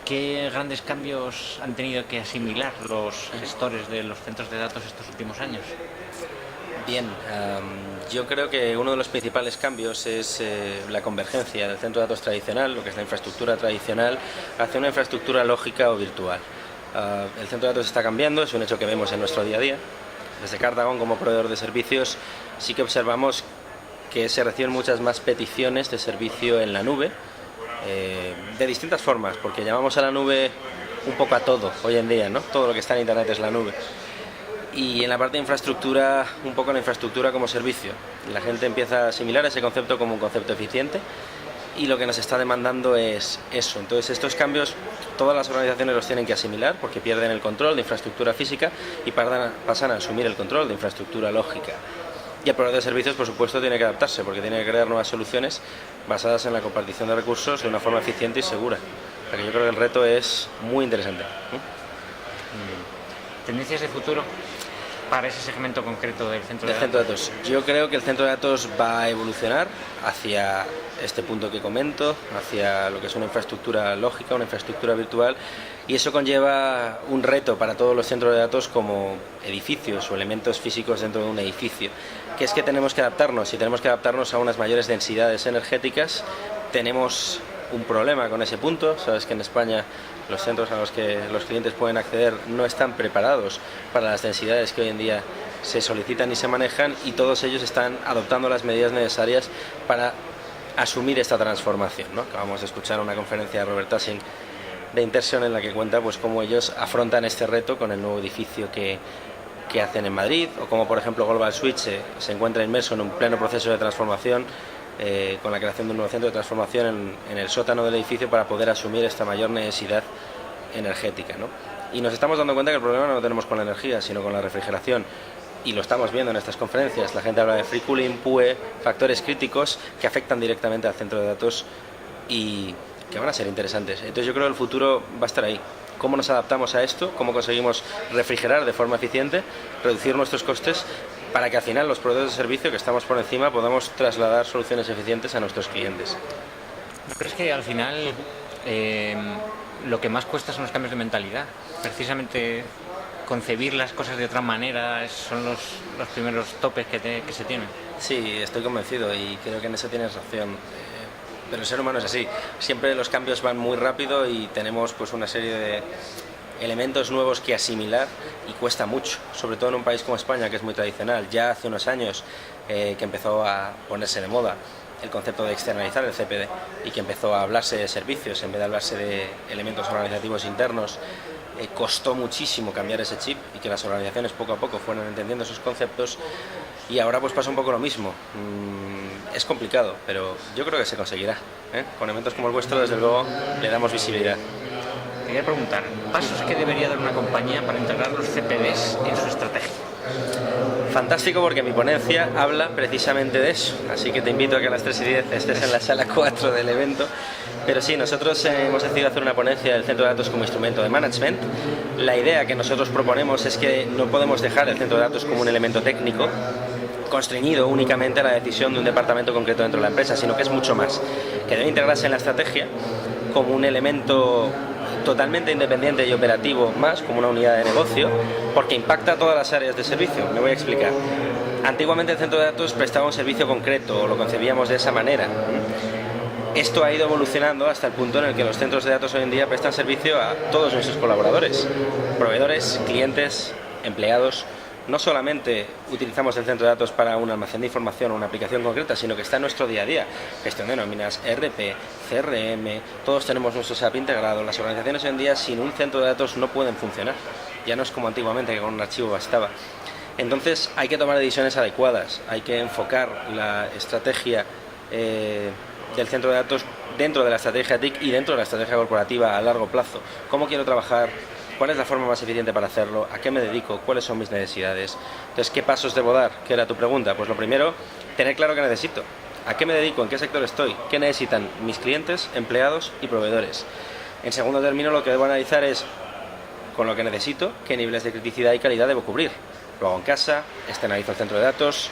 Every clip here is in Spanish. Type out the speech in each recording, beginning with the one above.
¿Qué grandes cambios han tenido que asimilar los gestores de los centros de datos estos últimos años? Bien, yo creo que uno de los principales cambios es la convergencia del centro de datos tradicional, lo que es la infraestructura tradicional, hacia una infraestructura lógica o virtual. El centro de datos está cambiando, es un hecho que vemos en nuestro día a día. Desde Cardagón, como proveedor de servicios, sí que observamos que se reciben muchas más peticiones de servicio en la nube, de distintas formas, porque llamamos a la nube un poco a todo hoy en día, ¿no? Todo lo que está en Internet es la nube. Y en la parte de infraestructura, un poco la infraestructura como servicio. La gente empieza a asimilar ese concepto como un concepto eficiente y lo que nos está demandando es eso. Entonces estos cambios todas las organizaciones los tienen que asimilar porque pierden el control de infraestructura física y pasan a asumir el control de infraestructura lógica. Y el proveedor de servicios, por supuesto, tiene que adaptarse porque tiene que crear nuevas soluciones basadas en la compartición de recursos de una forma eficiente y segura. O sea que yo creo que el reto es muy interesante. ¿Tendencias de futuro para ese segmento concreto del centro de datos? Yo creo que el centro de datos va a evolucionar hacia este punto que comento, hacia lo que es una infraestructura lógica, una infraestructura virtual, y eso conlleva un reto para todos los centros de datos como edificios o elementos físicos dentro de un edificio, que es que tenemos que adaptarnos y tenemos que adaptarnos a unas mayores densidades energéticas. Tenemos un problema con ese punto. Sabes que en España los centros a los que los clientes pueden acceder no están preparados para las densidades que hoy en día se solicitan y se manejan, y todos ellos están adoptando las medidas necesarias para asumir esta transformación, ¿no? Acabamos de escuchar una conferencia de Robert Tussing de Interxion en la que cuenta pues cómo ellos afrontan este reto con el nuevo edificio que hacen en Madrid, o como por ejemplo Global Switch se encuentra inmerso en un pleno proceso de transformación con la creación de un nuevo centro de transformación en el sótano del edificio para poder asumir esta mayor necesidad energética, ¿no? Y nos estamos dando cuenta que el problema no lo tenemos con la energía, sino con la refrigeración. Y lo estamos viendo en estas conferencias. La gente habla de free cooling, PUE, factores críticos que afectan directamente al centro de datos y que van a ser interesantes. Entonces yo creo que el futuro va a estar ahí. ¿Cómo nos adaptamos a esto? ¿Cómo conseguimos refrigerar de forma eficiente, reducir nuestros costes, para que al final los proveedores de servicio que estamos por encima podamos trasladar soluciones eficientes a nuestros clientes? ¿No crees que al final lo que más cuesta son los cambios de mentalidad? Precisamente concebir las cosas de otra manera son los primeros topes que se tienen. Sí, estoy convencido y creo que en eso tienes razón. Pero el ser humano es así. Siempre los cambios van muy rápido y tenemos pues una serie de elementos nuevos que asimilar y cuesta mucho, sobre todo en un país como España, que es muy tradicional. Ya hace unos años que empezó a ponerse de moda el concepto de externalizar el CPD y que empezó a hablarse de servicios en vez de hablarse de elementos organizativos internos. Costó muchísimo cambiar ese chip y que las organizaciones poco a poco fueron entendiendo esos conceptos, y ahora pues pasa un poco lo mismo. Es complicado, pero yo creo que se conseguirá, ¿eh? Con eventos como el vuestro, desde luego, le damos visibilidad. Quería preguntar, pasos que debería dar una compañía para integrar los CPDs en su estrategia. Fantástico, porque mi ponencia habla precisamente de eso, así que te invito a que a las 3:10 estés en la sala 4 del evento. Pero sí, nosotros hemos decidido hacer una ponencia del centro de datos como instrumento de management. La idea que nosotros proponemos es que no podemos dejar el centro de datos como un elemento técnico constreñido únicamente a la decisión de un departamento concreto dentro de la empresa, sino que es mucho más, que debe integrarse en la estrategia como un elemento totalmente independiente y operativo, más como una unidad de negocio, porque impacta a todas las áreas de servicio. Me voy a explicar. Antiguamente el centro de datos prestaba un servicio concreto, o lo concebíamos de esa manera. Esto ha ido evolucionando hasta el punto en el que los centros de datos hoy en día prestan servicio a todos nuestros colaboradores, proveedores, clientes, empleados. No solamente utilizamos el centro de datos para un almacén de información o una aplicación concreta, sino que está en nuestro día a día. Gestión de nóminas, ERP, CRM, todos tenemos nuestro SAP integrado. Las organizaciones hoy en día sin un centro de datos no pueden funcionar. Ya no es como antiguamente, que con un archivo bastaba. Entonces hay que tomar decisiones adecuadas, hay que enfocar la estrategia del centro de datos dentro de la estrategia TIC y dentro de la estrategia corporativa a largo plazo. ¿Cómo quiero trabajar? ¿Cuál es la forma más eficiente para hacerlo? ¿A qué me dedico? ¿Cuáles son mis necesidades? Entonces, ¿qué pasos debo dar? ¿Qué era tu pregunta? Pues lo primero, tener claro qué necesito. ¿A qué me dedico? ¿En qué sector estoy? ¿Qué necesitan mis clientes, empleados y proveedores? En segundo término, lo que debo analizar es, con lo que necesito, qué niveles de criticidad y calidad debo cubrir. Lo hago en casa, externalizo el centro de datos,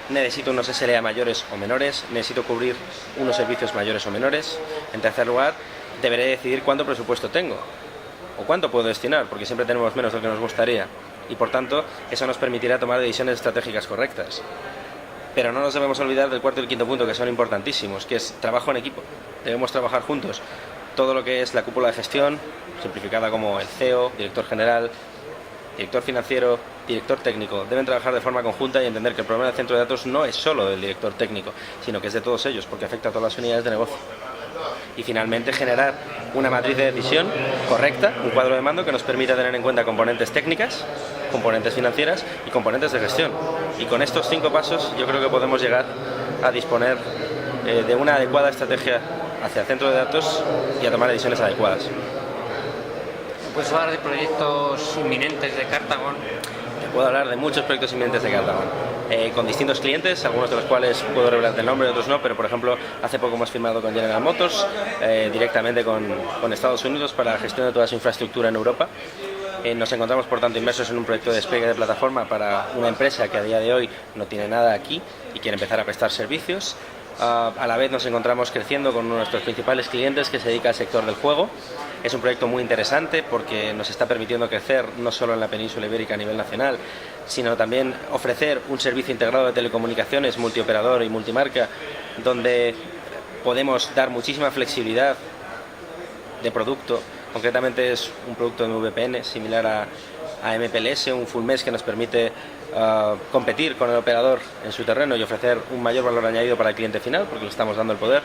necesito unos SLA mayores o menores, necesito cubrir unos servicios mayores o menores. En tercer lugar, deberé decidir cuánto presupuesto tengo o cuánto puedo destinar, porque siempre tenemos menos de lo que nos gustaría, y por tanto eso nos permitirá tomar decisiones estratégicas correctas. Pero no nos debemos olvidar del cuarto y el quinto punto, que son importantísimos, que es trabajo en equipo. Debemos trabajar juntos. Todo lo que es la cúpula de gestión, simplificada como el CEO, director general, director financiero, director técnico, deben trabajar de forma conjunta y entender que el problema del centro de datos no es solo del director técnico, sino que es de todos ellos, porque afecta a todas las unidades de negocio. Y finalmente generar una matriz de decisión correcta, un cuadro de mando que nos permita tener en cuenta componentes técnicas, componentes financieras y componentes de gestión. Y con estos 5 pasos yo creo que podemos llegar a disponer de una adecuada estrategia hacia el centro de datos y a tomar decisiones adecuadas. ¿Puedes hablar de proyectos inminentes de Cartagon? Puedo hablar de muchos proyectos inminentes de Cartagon, con distintos clientes, algunos de los cuales puedo revelar el nombre, otros no, pero por ejemplo hace poco hemos firmado con General Motors, directamente con Estados Unidos para la gestión de toda su infraestructura en Europa. Nos encontramos por tanto inmersos en un proyecto de despliegue de plataforma para una empresa que a día de hoy no tiene nada aquí y quiere empezar a prestar servicios. A la vez nos encontramos creciendo con uno de nuestros principales clientes que se dedica al sector del juego. Es un proyecto muy interesante porque nos está permitiendo crecer no solo en la península ibérica a nivel nacional, sino también ofrecer un servicio integrado de telecomunicaciones multioperador y multimarca, donde podemos dar muchísima flexibilidad de producto. Concretamente es un producto de VPN similar a MPLS, un full mesh que nos permite competir con el operador en su terreno y ofrecer un mayor valor añadido para el cliente final, porque le estamos dando el poder.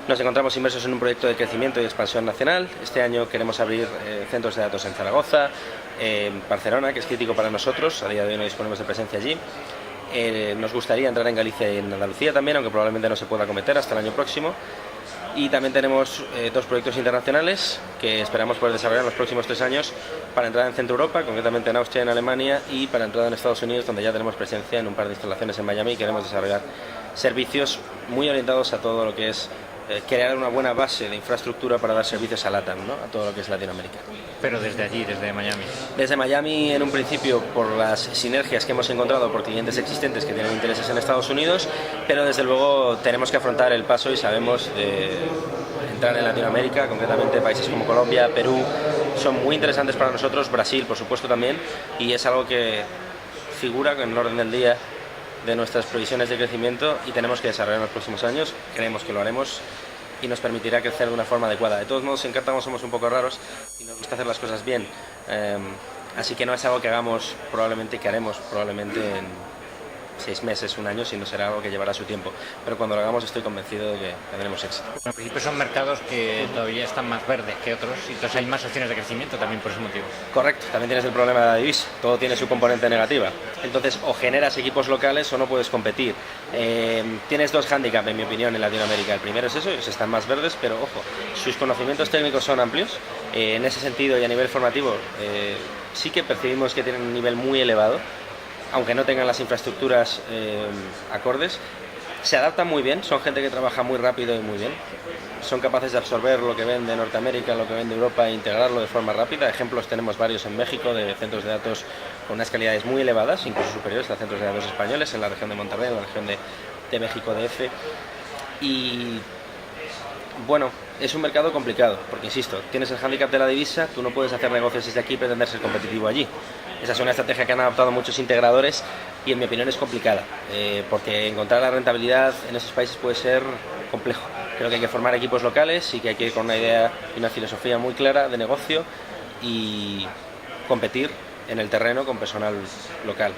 Nos encontramos inmersos en un proyecto de crecimiento y expansión nacional. Este año queremos abrir centros de datos en Zaragoza, en Barcelona, que es crítico para nosotros. A día de hoy no disponemos de presencia allí. Nos gustaría entrar en Galicia y en Andalucía también, aunque probablemente no se pueda acometer hasta el año próximo. Y también tenemos 2 proyectos internacionales que esperamos poder desarrollar en los próximos 3 años para entrar en Centro Europa, concretamente en Austria y en Alemania, y para entrar en Estados Unidos, donde ya tenemos presencia en un par de instalaciones en Miami y queremos desarrollar servicios muy orientados a todo lo que es crear una buena base de infraestructura para dar servicios a LATAM, ¿no? A todo lo que es Latinoamérica. Pero desde allí, desde Miami. Desde Miami, en un principio, por las sinergias que hemos encontrado por clientes existentes que tienen intereses en Estados Unidos, pero desde luego tenemos que afrontar el paso y sabemos de entrar en Latinoamérica, concretamente países como Colombia, Perú, son muy interesantes para nosotros, Brasil por supuesto también, y es algo que figura en el orden del día de nuestras previsiones de crecimiento y tenemos que desarrollar en los próximos años. Creemos que lo haremos y nos permitirá crecer de una forma adecuada. De todos modos, en Cartagon somos un poco raros y nos gusta hacer las cosas bien, así que no es algo que hagamos probablemente, que haremos probablemente en 6 meses, 1 año, sino será algo que llevará su tiempo, pero cuando lo hagamos estoy convencido de que tendremos éxito. Bueno, al principio son mercados que todavía están más verdes que otros y entonces hay más opciones de crecimiento también por ese motivo. Correcto, también tienes el problema de la divisa, todo tiene su componente negativa, entonces o generas equipos locales o no puedes competir. Tienes 2 hándicaps en mi opinión en Latinoamérica. El primero es eso, ellos están más verdes, pero ojo, sus conocimientos técnicos son amplios, en ese sentido y a nivel formativo sí que percibimos que tienen un nivel muy elevado, aunque no tengan las infraestructuras acordes. Se adaptan muy bien, son gente que trabaja muy rápido y muy bien, son capaces de absorber lo que ven de Norteamérica, lo que ven de Europa e integrarlo de forma rápida. Ejemplos tenemos varios en México de centros de datos con unas calidades muy elevadas, incluso superiores a centros de datos españoles en la región de Monterrey, en la región de México DF. Y bueno, es un mercado complicado, porque insisto, tienes el hándicap de la divisa, tú no puedes hacer negocios desde aquí y pretender ser competitivo allí. Esa es una estrategia que han adoptado muchos integradores y en mi opinión es complicada, porque encontrar la rentabilidad en esos países puede ser complejo. Creo que hay que formar equipos locales y que hay que ir con una idea y una filosofía muy clara de negocio y competir en el terreno con personal local.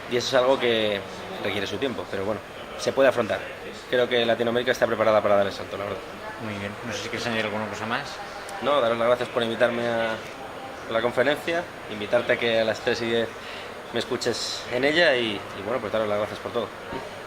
Y eso es algo que requiere su tiempo, pero bueno, se puede afrontar. Creo que Latinoamérica está preparada para dar el salto, la verdad. Muy bien, no sé si quieres añadir alguna cosa más. No, daros las gracias por invitarme a la conferencia, invitarte a que a las 3:10 me escuches en ella y bueno, pues daros las gracias por todo.